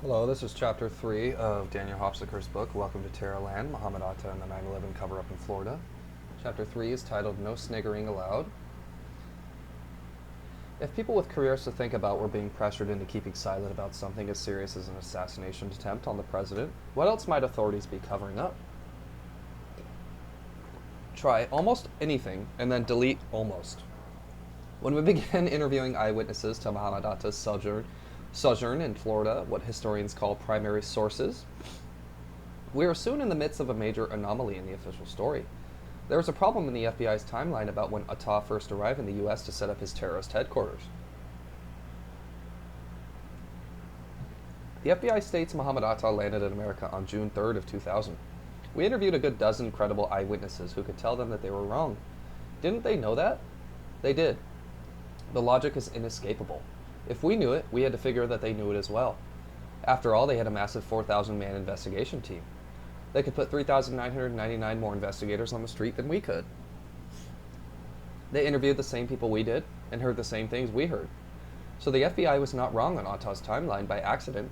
Hello, this is Chapter 3 of Daniel Hopsicker's book, Welcome to Terrorland, Mohammed Atta and the 9/11 cover-up in Florida. Chapter 3 is titled No Sniggering Allowed. If people with careers to think about were being pressured into keeping silent about something as serious as an assassination attempt on the president, what else might authorities be covering up? Try almost anything and then delete almost. When we began interviewing eyewitnesses to Mohammed Atta's sojourn in Florida, what historians call primary sources, we were soon in the midst of a major anomaly in the official story. There was a problem in the FBI's timeline about when Atta first arrived in the U.S. to set up his terrorist headquarters. The FBI states Mohammed Atta landed in America on June 3rd of 2000. We interviewed a good dozen credible eyewitnesses who could tell them that they were wrong. Didn't they know that? They did. The logic is inescapable. If we knew it, we had to figure that they knew it as well. After all, they had a massive 4,000-man investigation team. They could put 3,999 more investigators on the street than we could. They interviewed the same people we did and heard the same things we heard. So the FBI was not wrong on Atta's timeline by accident.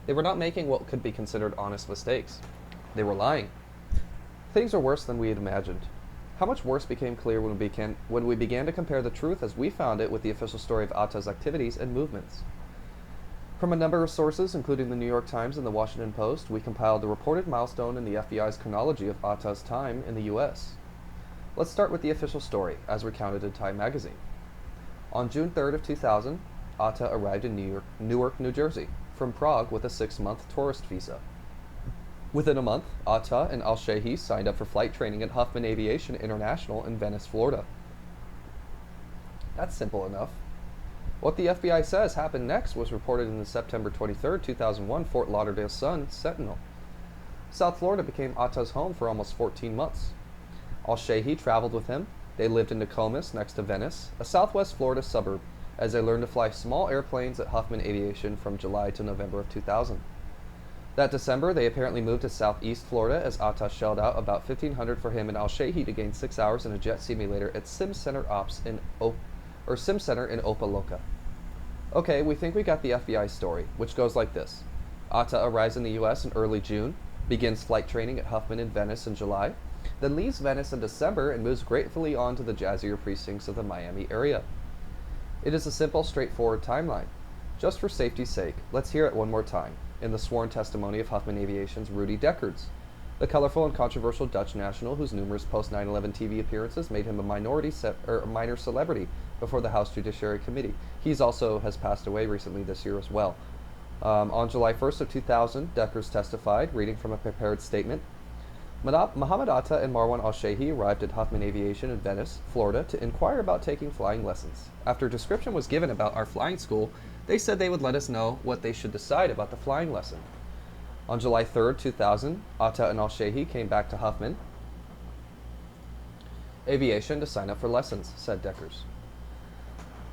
They were not making what could be considered honest mistakes. They were lying. Things are worse than we had imagined. How much worse became clear when we began to compare the truth as we found it with the official story of Atta's activities and movements. From a number of sources, including the New York Times and the Washington Post, we compiled the reported milestone in the FBI's chronology of Atta's time in the U.S. Let's start with the official story, as recounted in Time magazine. On June 3rd of 2000, Atta arrived in Newark, New Jersey, from Prague with a 6-month tourist visa. Within a month, Atta and al-Shehi signed up for flight training at Huffman Aviation International in Venice, Florida. That's simple enough. What the FBI says happened next was reported in the September 23, 2001 Fort Lauderdale Sun-Sentinel. South Florida became Atta's home for almost 14 months. Al-Shehi traveled with him. They lived in Nokomis, next to Venice, a southwest Florida suburb, as they learned to fly small airplanes at Huffman Aviation from July to November of 2000. That December, they apparently moved to southeast Florida as Atta shelled out about $1,500 for him and al-Shehi to gain 6 hours in a jet simulator at Sim Center in Opa-locka. Okay, we think we got the FBI story, which goes like this. Atta arrives in the U.S. in early June, begins flight training at Huffman in Venice in July, then leaves Venice in December and moves gratefully on to the jazzier precincts of the Miami area. It is a simple, straightforward timeline. Just for safety's sake, let's hear it one more time, in the sworn testimony of Huffman Aviation's Rudy Deckerds, the colorful and controversial Dutch national whose numerous post-9/11 TV appearances made him a minor celebrity before the House Judiciary Committee. He also has passed away recently this year as well. On July 1st of 2000, Deckerds testified, reading from a prepared statement. Mohammed Atta and Marwan al-Shehi arrived at Huffman Aviation in Venice, Florida, to inquire about taking flying lessons. After a description was given about our flying school, they said they would let us know what they should decide about the flying lesson. On July 3rd, 2000, Atta and al-Shehi came back to Huffman Aviation to sign up for lessons, said Deckerds.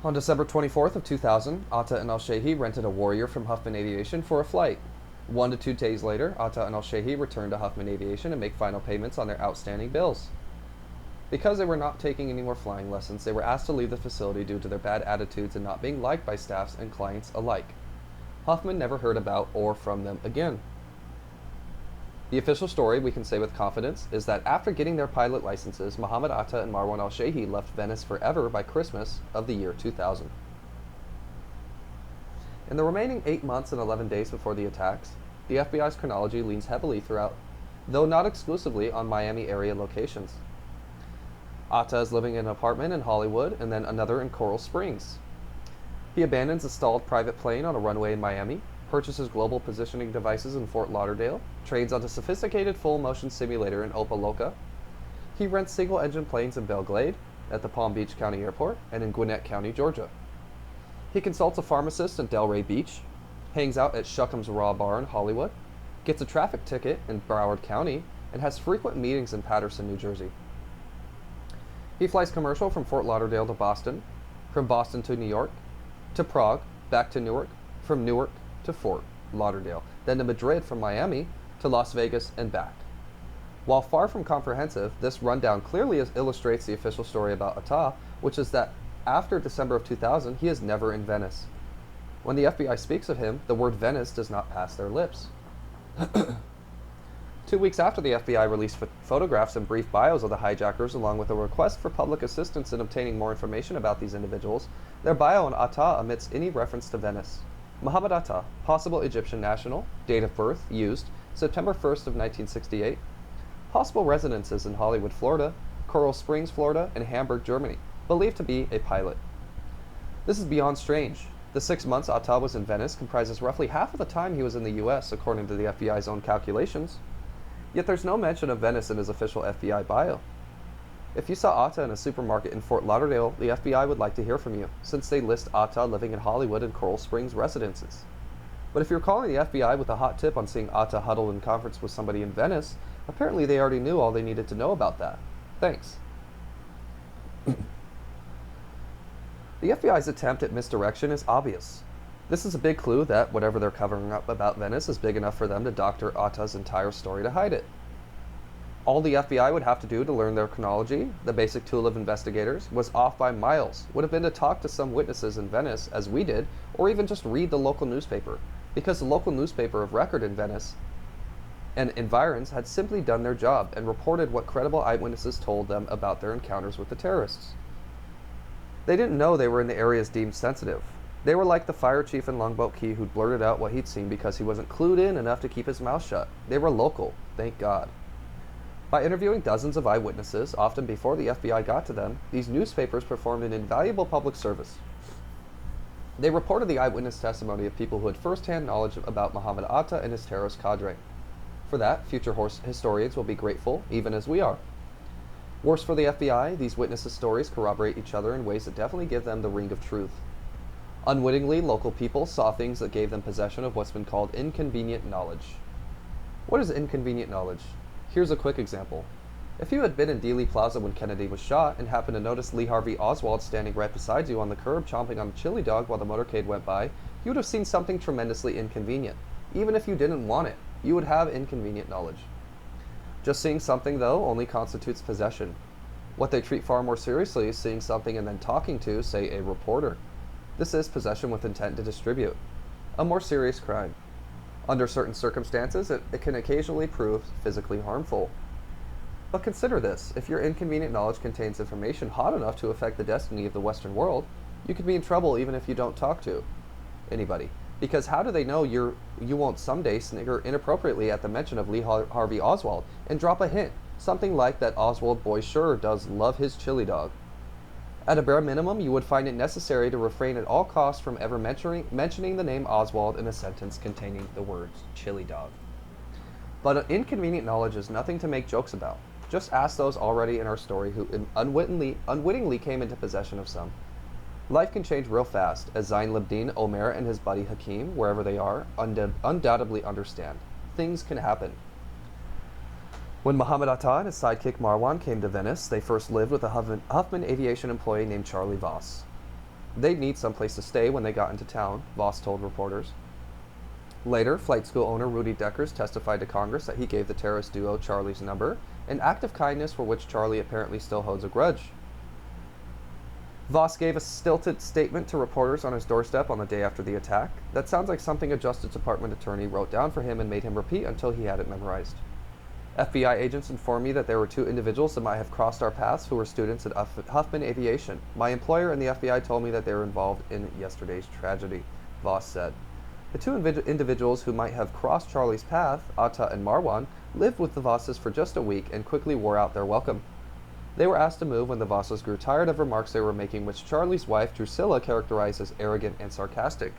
On December 24th of 2000, Atta and al-Shehi rented a Warrior from Huffman Aviation for a flight. 1 to 2 days later, Atta and al-Shehi returned to Huffman Aviation to make final payments on their outstanding bills. Because they were not taking any more flying lessons, they were asked to leave the facility due to their bad attitudes and not being liked by staffs and clients alike. Huffman never heard about or from them again. The official story, we can say with confidence, is that after getting their pilot licenses, Mohammed Atta and Marwan al-Shehi left Venice forever by Christmas of the year 2000. In the remaining 8 months and 11 days before the attacks, the FBI's chronology leans heavily throughout, though not exclusively, on Miami area locations. Atta is living in an apartment in Hollywood and then another in Coral Springs. He abandons a stalled private plane on a runway in Miami, purchases global positioning devices in Fort Lauderdale, trades on a sophisticated full-motion simulator in Opa-locka. He rents single-engine planes in Belle Glade, at the Palm Beach County Airport, and in Gwinnett County, Georgia. He consults a pharmacist in Delray Beach, hangs out at Shuckham's Raw Bar in Hollywood, gets a traffic ticket in Broward County, and has frequent meetings in Paterson, New Jersey. He flies commercial from Fort Lauderdale to Boston, from Boston to New York, to Prague, back to Newark, from Newark to Fort Lauderdale, then to Madrid from Miami to Las Vegas and back. While far from comprehensive, this rundown clearly illustrates the official story about Atta, which is that after December of 2000, he is never in Venice. When the FBI speaks of him, the word Venice does not pass their lips. 2 weeks after the FBI released photographs and brief bios of the hijackers, along with a request for public assistance in obtaining more information about these individuals, their bio on Atta omits any reference to Venice. Mohammed Atta, possible Egyptian national, date of birth used, September 1st of 1968. Possible residences in Hollywood, Florida, Coral Springs, Florida, and Hamburg, Germany, believed to be a pilot. This is beyond strange. The 6 months Atta was in Venice comprises roughly half of the time he was in the U.S., according to the FBI's own calculations. Yet there's no mention of Venice in his official FBI bio. If you saw Atta in a supermarket in Fort Lauderdale, the FBI would like to hear from you, since they list Atta living in Hollywood and Coral Springs residences. But if you're calling the FBI with a hot tip on seeing Atta huddled in conference with somebody in Venice, apparently they already knew all they needed to know about that. Thanks. The FBI's attempt at misdirection is obvious. This is a big clue that whatever they're covering up about Venice is big enough for them to doctor Atta's entire story to hide it. All the FBI would have to do to learn their chronology, the basic tool of investigators, was off by miles, would have been to talk to some witnesses in Venice, as we did, or even just read the local newspaper, because the local newspaper of record in Venice and environs had simply done their job and reported what credible eyewitnesses told them about their encounters with the terrorists. They didn't know they were in the areas deemed sensitive. They were like the fire chief in Longboat Key who'd blurted out what he'd seen because he wasn't clued in enough to keep his mouth shut. They were local, thank God. By interviewing dozens of eyewitnesses, often before the FBI got to them, these newspapers performed an invaluable public service. They reported the eyewitness testimony of people who had first-hand knowledge about Mohammed Atta and his terrorist cadre. For that, future historians will be grateful, even as we are. Worse for the FBI, these witnesses' stories corroborate each other in ways that definitely give them the ring of truth. Unwittingly, local people saw things that gave them possession of what's been called inconvenient knowledge. What is inconvenient knowledge? Here's a quick example. If you had been in Dealey Plaza when Kennedy was shot and happened to notice Lee Harvey Oswald standing right beside you on the curb chomping on a chili dog while the motorcade went by, you would have seen something tremendously inconvenient. Even if you didn't want it, you would have inconvenient knowledge. Just seeing something, though, only constitutes possession. What they treat far more seriously is seeing something and then talking to, say, a reporter. This is possession with intent to distribute. A more serious crime. Under certain circumstances, it can occasionally prove physically harmful. But consider this, if your inconvenient knowledge contains information hot enough to affect the destiny of the Western world, you could be in trouble even if you don't talk to anybody. Because how do they know you won't someday snigger inappropriately at the mention of Lee Harvey Oswald and drop a hint, something like that Oswald boy sure does love his chili dog. At a bare minimum, you would find it necessary to refrain at all costs from ever mentioning the name Oswald in a sentence containing the words chili dog. But inconvenient knowledge is nothing to make jokes about. Just ask those already in our story who unwittingly came into possession of some. Life can change real fast, as Zain Labdin, Omer, and his buddy Hakim, wherever they are, undoubtedly understand. Things can happen. When Mohammed Atta and his sidekick Marwan came to Venice, they first lived with a Huffman aviation employee named Charlie Voss. They'd need someplace to stay when they got into town, Voss told reporters. Later, flight school owner Rudy Deckers testified to Congress that he gave the terrorist duo Charlie's number, an act of kindness for which Charlie apparently still holds a grudge. Voss gave a stilted statement to reporters on his doorstep on the day after the attack. That sounds like something a Justice Department attorney wrote down for him and made him repeat until he had it memorized. FBI agents informed me that there were two individuals that might have crossed our paths who were students at Huffman Aviation. My employer and the FBI told me that they were involved in yesterday's tragedy, Voss said. The two individuals who might have crossed Charlie's path, Atta and Marwan, lived with the Vosses for just a week and quickly wore out their welcome. They were asked to move when the Vosses grew tired of remarks they were making, which Charlie's wife, Drusilla, characterized as arrogant and sarcastic.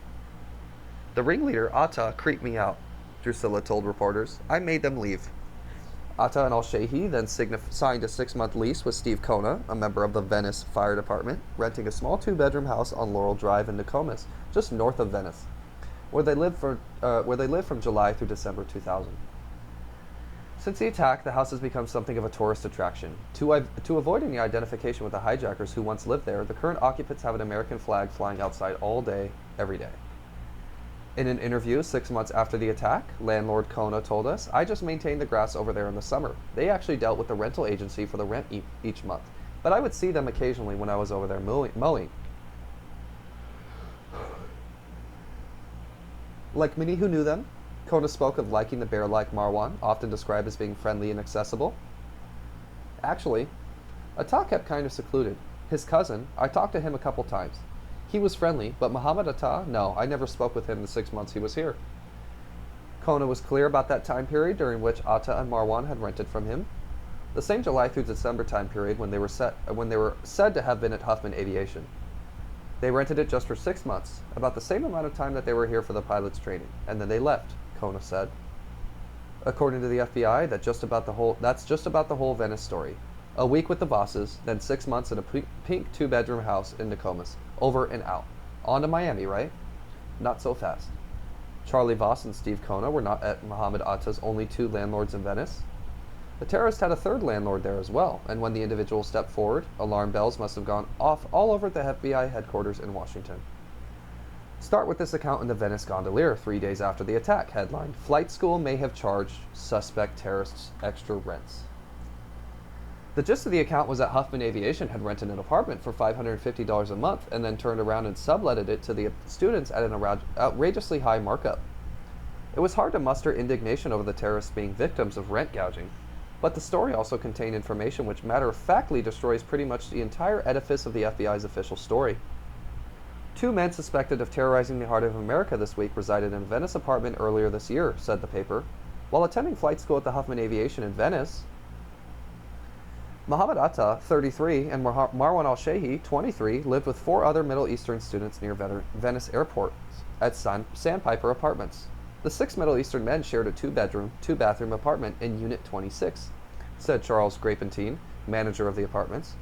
The ringleader, Atta, creeped me out, Drusilla told reporters. I made them leave. Atta and al-Shehi then signed a 6-month lease with Steve Kona, a member of the Venice Fire Department, renting a small 2-bedroom house on Laurel Drive in Nokomis, just north of Venice, where they lived from July through December 2000. Since the attack, the house has become something of a tourist attraction. To avoid any identification with the hijackers who once lived there, the current occupants have an American flag flying outside all day, every day. In an interview 6 months after the attack, landlord Kona told us, I just maintained the grass over there in the summer. They actually dealt with the rental agency for the rent each month, but I would see them occasionally when I was over there mowing. Like many who knew them, Kona spoke of liking the bear-like Marwan, often described as being friendly and accessible. Actually, Atta kept kind of secluded. His cousin, I talked to him a couple times. He was friendly, but Mohammed Atta, no, I never spoke with him in the 6 months he was here. Kona was clear about that time period during which Atta and Marwan had rented from him. The same July through December time period when they were said to have been at Huffman Aviation. They rented it just for 6 months, about the same amount of time that they were here for the pilot's training, and then they left, Kona said. According to the FBI, that's just about the whole Venice story. A week with the bosses, then 6 months in a pink 2-bedroom house in Nokomis. Over and out. On to Miami, right? Not so fast. Charlie Voss and Steve Kona were not at Mohammed Atta's only 2 landlords in Venice. The terrorist had a 3rd landlord there as well, and when the individual stepped forward, alarm bells must have gone off all over the FBI headquarters in Washington. Start with this account in the Venice Gondolier 3 days after the attack. Headline: Flight school may have charged suspect terrorists extra rents. The gist of the account was that Huffman Aviation had rented an apartment for $550 a month and then turned around and subletted it to the students at an outrageously high markup. It was hard to muster indignation over the terrorists being victims of rent gouging, but the story also contained information which matter-of-factly destroys pretty much the entire edifice of the FBI's official story. 2 men suspected of terrorizing the heart of America this week resided in a Venice apartment earlier this year, said the paper. While attending flight school at the Huffman Aviation in Venice, Mohammed Atta, 33, and Marwan al-Shehi, 23, lived with 4 other Middle Eastern students near Venice Airport at Sandpiper Apartments. The 6 Middle Eastern men shared a 2-bedroom, 2-bathroom apartment in Unit 26, said Charles Grapentine, manager of the apartments.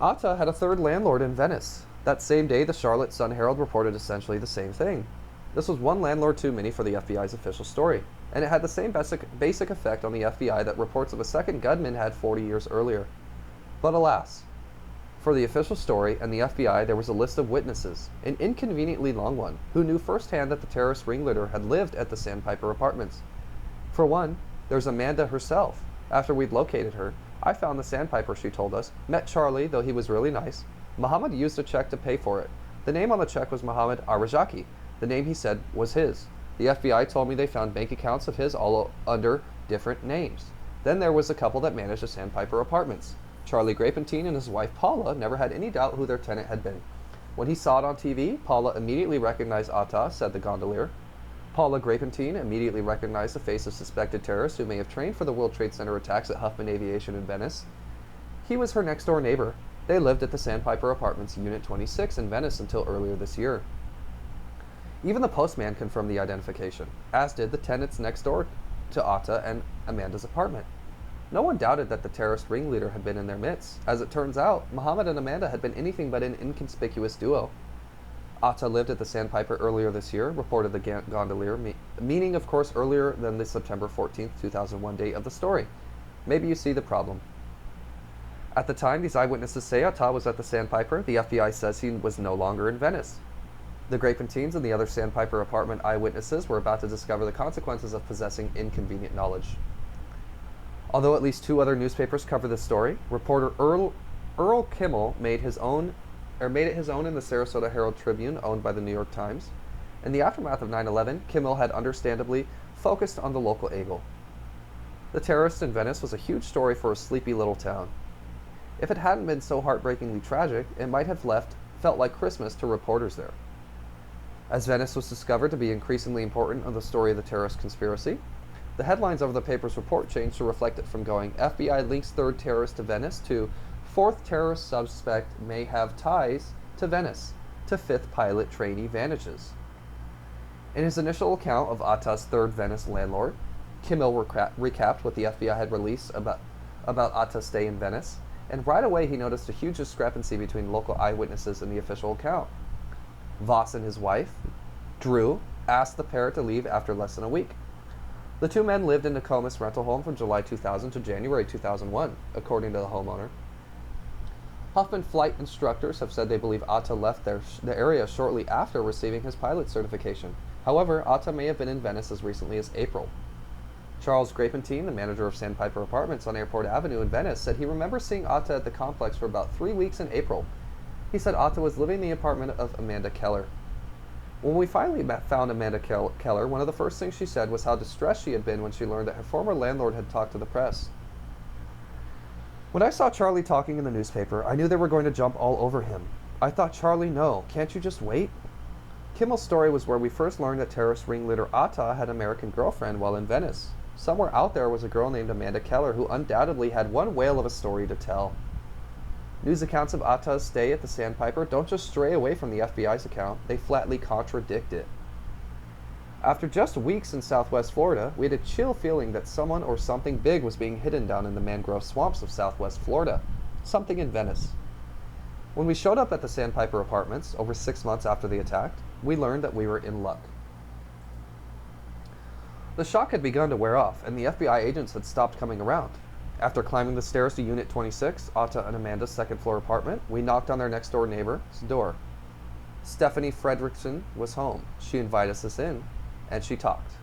Atta had a 3rd landlord in Venice. That same day, the Charlotte Sun-Herald reported essentially the same thing. This was 1 landlord too many for the FBI's official story, and it had the same basic effect on the FBI that reports of a 2nd gunman had 40 years earlier. But alas, for the official story and the FBI, there was a list of witnesses, an inconveniently long one, who knew firsthand that the terrorist ringleader had lived at the Sandpiper Apartments. For one, there's Amanda herself. After we'd located her, I found the Sandpiper, she told us, met Charlie, though he was really nice. Mohammed used a check to pay for it. The name on the check was Mohammed Arajaki. The name he said was his. The FBI told me they found bank accounts of his all under different names. Then there was a couple that managed the Sandpiper Apartments. Charlie Grapentine and his wife Paula never had any doubt who their tenant had been. When he saw it on TV, Paula immediately recognized Atta, said the gondolier. Paula Grapentine immediately recognized the face of suspected terrorists who may have trained for the World Trade Center attacks at Huffman Aviation in Venice. He was her next-door neighbor. They lived at the Sandpiper Apartments, Unit 26 in Venice until earlier this year. Even the postman confirmed the identification, as did the tenants next door to Atta and Amanda's apartment. No one doubted that the terrorist ringleader had been in their midst. As it turns out, Mohammed and Amanda had been anything but an inconspicuous duo. Atta lived at the Sandpiper earlier this year, reported the gondolier, meaning, of course, earlier than the September 14th, 2001 date of the story. Maybe you see the problem. At the time these eyewitnesses say Atta was at the Sandpiper, the FBI says he was no longer in Venice. The Grapentines and the other Sandpiper apartment eyewitnesses were about to discover the consequences of possessing inconvenient knowledge. Although at least 2 other newspapers cover this story, reporter Earl Kimmel made it his own in the Sarasota Herald Tribune, owned by the New York Times. In the aftermath of 9/11, Kimmel had understandably focused on the local angle. The terrorist in Venice was a huge story for a sleepy little town. If it hadn't been so heartbreakingly tragic, it might have felt like Christmas to reporters there. As Venice was discovered to be increasingly important in the story of the terrorist conspiracy, the headlines of the paper's report changed to reflect it from going FBI links 3rd terrorist to Venice to 4th terrorist suspect may have ties to Venice to 5th pilot trainee vanishes. In his initial account of Atta's 3rd Venice landlord, Kimmel recapped what the FBI had released about Atta's stay in Venice, and right away he noticed a huge discrepancy between local eyewitnesses and the official account. Voss and his wife, Drew, asked the pair to leave after less than a week. The 2 men lived in Nokomis rental home from July 2000 to January 2001, according to the homeowner. Huffman flight instructors have said they believe Atta left the area shortly after receiving his pilot certification. However, Atta may have been in Venice as recently as April. Charles Grapentine, the manager of Sandpiper Apartments on Airport Avenue in Venice, said he remembers seeing Atta at the complex for about 3 weeks in April. He said Atta was living in the apartment of Amanda Keller. When we finally found Amanda Keller, one of the first things she said was how distressed she had been when she learned that her former landlord had talked to the press. When I saw Charlie talking in the newspaper, I knew they were going to jump all over him. I thought, Charlie, no, can't you just wait? Kimmel's story was where we first learned that terrorist ringleader Atta had an American girlfriend while in Venice. Somewhere out there was a girl named Amanda Keller who undoubtedly had one whale of a story to tell. News accounts of Atta's stay at the Sandpiper don't just stray away from the FBI's account, they flatly contradict it. After just weeks in southwest Florida, we had a chill feeling that someone or something big was being hidden down in the mangrove swamps of southwest Florida. Something in Venice. When we showed up at the Sandpiper apartments, over 6 months after the attack, we learned that we were in luck. The shock had begun to wear off, and the FBI agents had stopped coming around. After climbing the stairs to Unit 26, Atta and Amanda's second-floor apartment, we knocked on their next-door neighbor's door. Stephanie Fredrickson was home. She invited us in, and she talked.